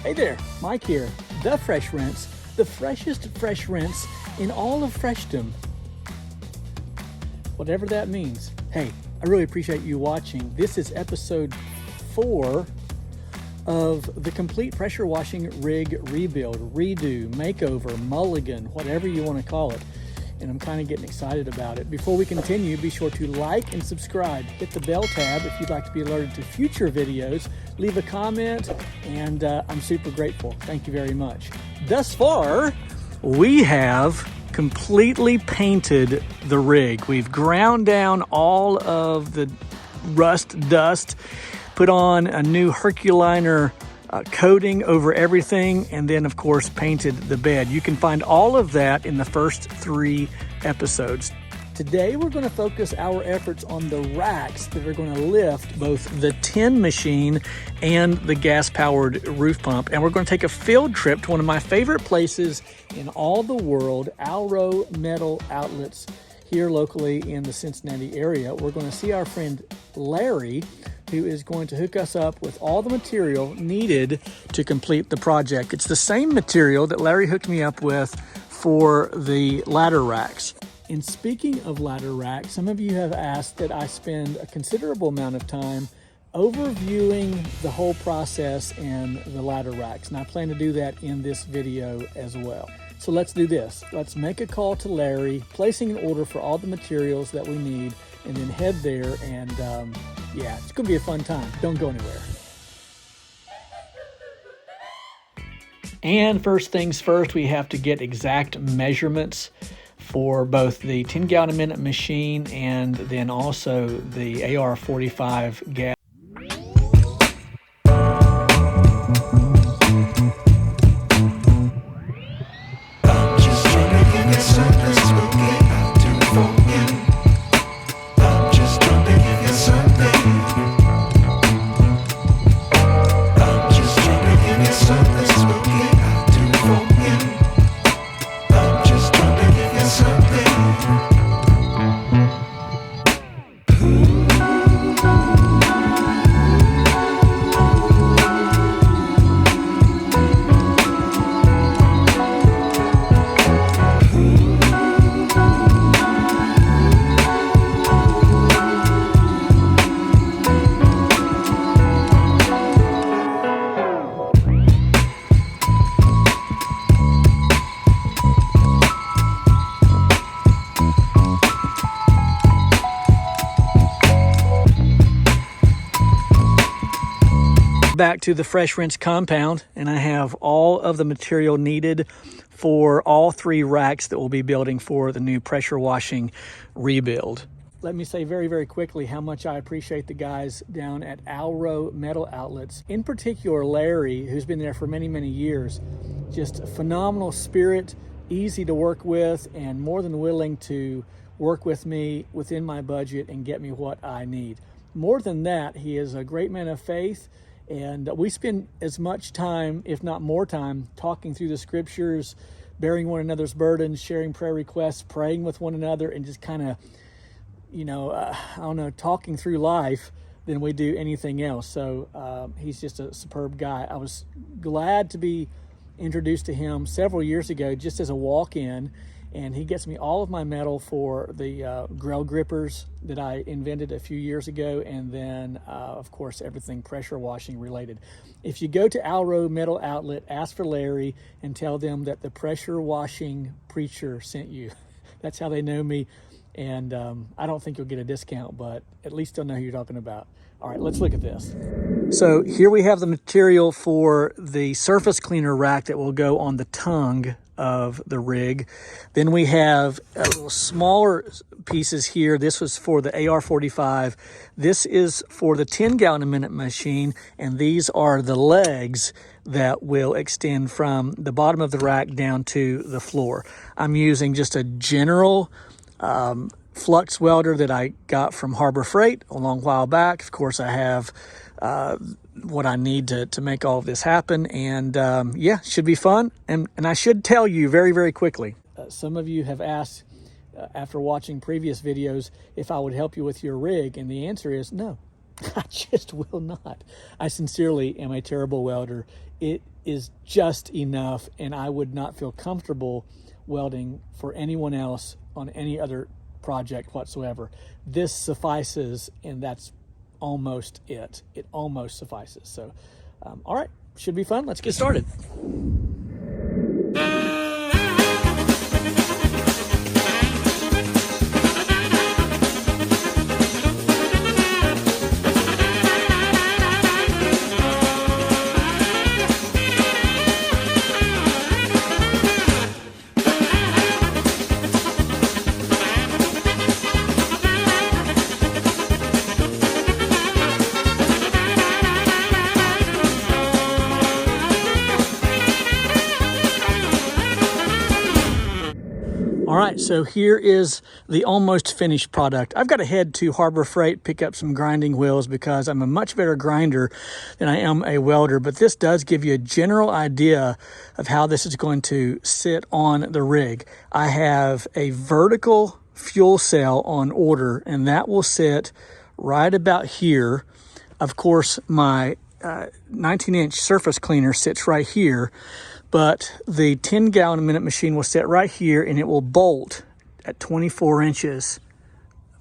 Hey there, Mike here, The Fresh Rinse, the freshest fresh rinse in all of freshdom. Whatever that means. Hey, I really appreciate you watching. This is episode 4 of the complete pressure washing rig rebuild, redo, makeover, mulligan, whatever you want to call it. And I'm kind of getting excited about it. Before we continue, be sure to like and subscribe. Hit the bell tab if you'd like to be alerted to future videos. Leave a comment, and I'm super grateful. Thank you very much. Thus far, we have completely painted the rig. We've ground down all of the rust, dust, put on a new Herculiner coating over everything, and then of course painted the bed. You can find all of that in the first 3 episodes. Today we're going to focus our efforts on the racks that are going to lift both the tin machine and the gas-powered roof pump, and we're going to take a field trip to one of my favorite places in all the world, Alro Metal Outlets, here locally in the Cincinnati area. We're going to see our friend Larry, who is going to hook us up with all the material needed to complete the project. It's the same material that Larry hooked me up with for the ladder racks. And speaking of ladder racks, some of you have asked that I spend a considerable amount of time overviewing the whole process and the ladder racks, and I plan to do that in this video as well. So let's do this. Let's make a call to Larry, placing an order for all the materials that we need, and then head there, and yeah, it's gonna be a fun time. Don't go anywhere. And first things first, we have to get exact measurements for both the 10 gallon a minute machine and then also the AR45 gas. Back to the Fresh Rinse compound, and I have all of the material needed for all 3 racks that we'll be building for the new pressure washing rebuild. Let me say very, very quickly how much I appreciate the guys down at Alro Metal Outlets, in particular Larry, who's been there for many, many years. Just a phenomenal spirit, easy to work with, and more than willing to work with me within my budget and get me what I need. More than that, he is a great man of faith. And we spend as much time, if not more time, talking through the scriptures, bearing one another's burdens, sharing prayer requests, praying with one another, and just kind of, I don't know, talking through life than we do anything else. So he's just a superb guy. I was glad to be introduced to him several years ago just as a walk-in, and he gets me all of my metal for the grill grippers that I invented a few years ago, and then of course everything pressure washing related. If you go to Alro Metal Outlet, ask for Larry and tell them that the pressure washing preacher sent you. That's how they know me, and I don't think you'll get a discount, but at least they'll know who you're talking about. All right, let's look at this. So here we have the material for the surface cleaner rack that will go on the tongue of the rig. Then we have a little smaller pieces here. This was for the AR45. This is for the 10 gallon a minute machine, and these are the legs that will extend from the bottom of the rack down to the floor. I'm using just a general flux welder that I got from Harbor Freight a long while back. Of course, I have what I need to make all of this happen, and yeah, should be fun. And I should tell you very, very quickly, some of you have asked after watching previous videos if I would help you with your rig, and the answer is no. I just will not. I sincerely am a terrible welder. It is just enough, and I would not feel comfortable welding for anyone else on any other project whatsoever. This suffices, and that's almost it. It almost suffices. So, all right, should be fun. Let's get started. All right, so here is the almost finished product. I've got to head to Harbor Freight, pick up some grinding wheels because I'm a much better grinder than I am a welder, but this does give you a general idea of how this is going to sit on the rig. I have a vertical fuel cell on order, and that will sit right about here. Of course, my 19-inch surface cleaner sits right here, but the 10-gallon-a-minute machine will sit right here, and it will bolt at 24 inches,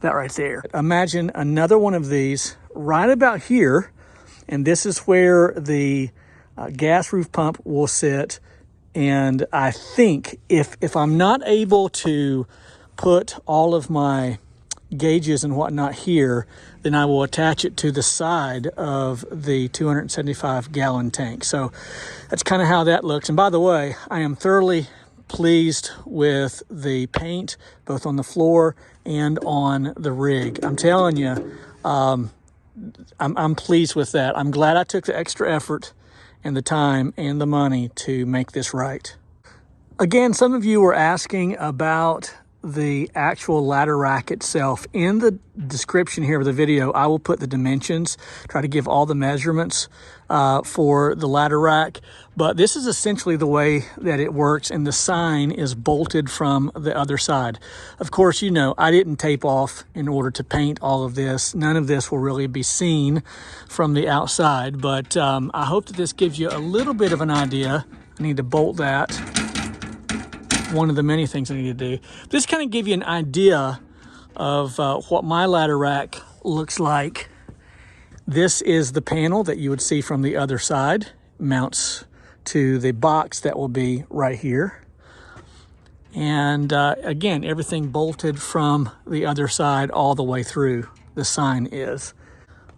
that right there. Imagine another one of these right about here, and this is where the gas roof pump will sit. And I think if I'm not able to put all of my gauges and whatnot here, then I will attach it to the side of the 275-gallon tank. So that's kind of how that looks. And by the way, I am thoroughly pleased with the paint, both on the floor and on the rig. I'm telling you, I'm pleased with that. I'm glad I took the extra effort and the time and the money to make this right. Again, some of you were asking about the actual ladder rack itself. In the description here of the video, I will put the dimensions, try to give all the measurements for the ladder rack. But this is essentially the way that it works, and the sign is bolted from the other side. Of course, you know, I didn't tape off in order to paint all of this. None of this will really be seen from the outside, but I hope that this gives you a little bit of an idea. I need to bolt that. One of the many things I need to do. This kind of give you an idea of what my ladder rack looks like. This is the panel that you would see from the other side. Mounts to the box that will be right here. And again, everything bolted from the other side all the way through. The sign is.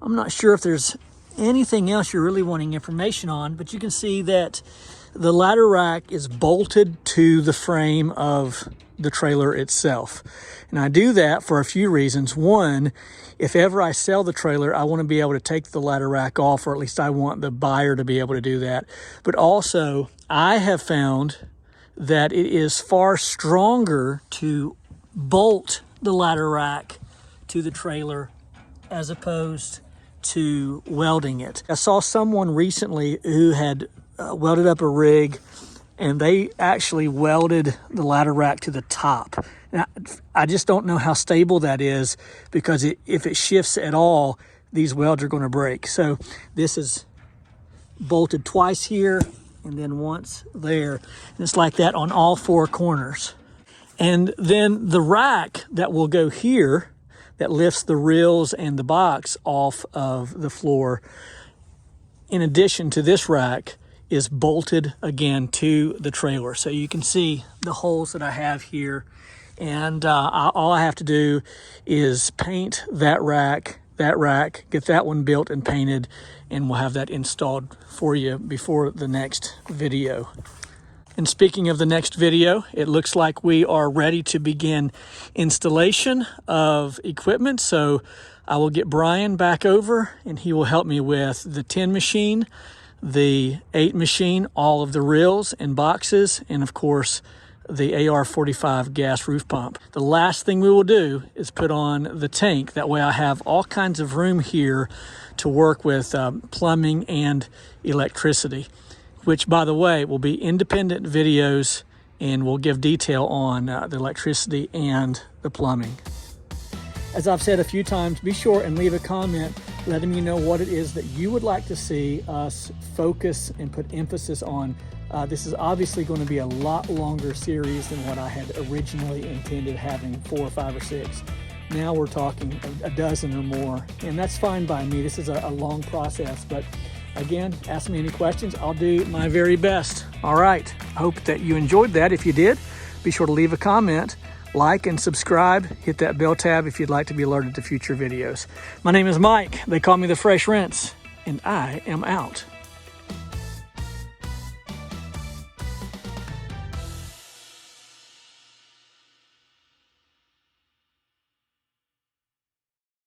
I'm not sure if there's anything else you're really wanting information on, but you can see that the ladder rack is bolted to the frame of the trailer itself. And I do that for a few reasons. One, if ever I sell the trailer, I want to be able to take the ladder rack off, or at least I want the buyer to be able to do that. But also, I have found that it is far stronger to bolt the ladder rack to the trailer as opposed to welding it. I saw someone recently who had welded up a rig, and they actually welded the ladder rack to the top. And I just don't know how stable that is, because if it shifts at all, these welds are going to break. So this is bolted twice here and then once there. And it's like that on all four corners. And then the rack that will go here, that lifts the rails and the box off of the floor, in addition to this rack, is bolted again to the trailer. So you can see the holes that I have here. And all I have to do is paint that rack, get that one built and painted, and we'll have that installed for you before the next video. And speaking of the next video, it looks like we are ready to begin installation of equipment. So I will get Brian back over, and he will help me with the 10 machine, the 8 machine, all of the reels and boxes, and of course the AR-45 gas roof pump. The last thing we will do is put on the tank. That way I have all kinds of room here to work with plumbing and electricity, which, by the way, will be independent videos, and we'll give detail on the electricity and the plumbing. As I've said a few times, be sure and leave a comment letting me know what it is that you would like to see us focus and put emphasis on. This is obviously going to be a lot longer series than what I had originally intended, having 4 or 5 or 6. Now we're talking a dozen or more, and that's fine by me. This is a long process, but again, ask me any questions. I'll do my very best. All right, I hope that you enjoyed that. If you did, be sure to leave a comment, like and subscribe. Hit that bell tab if you'd like to be alerted to future videos. My name is Mike. They call me the Fresh Rinse, and I am out.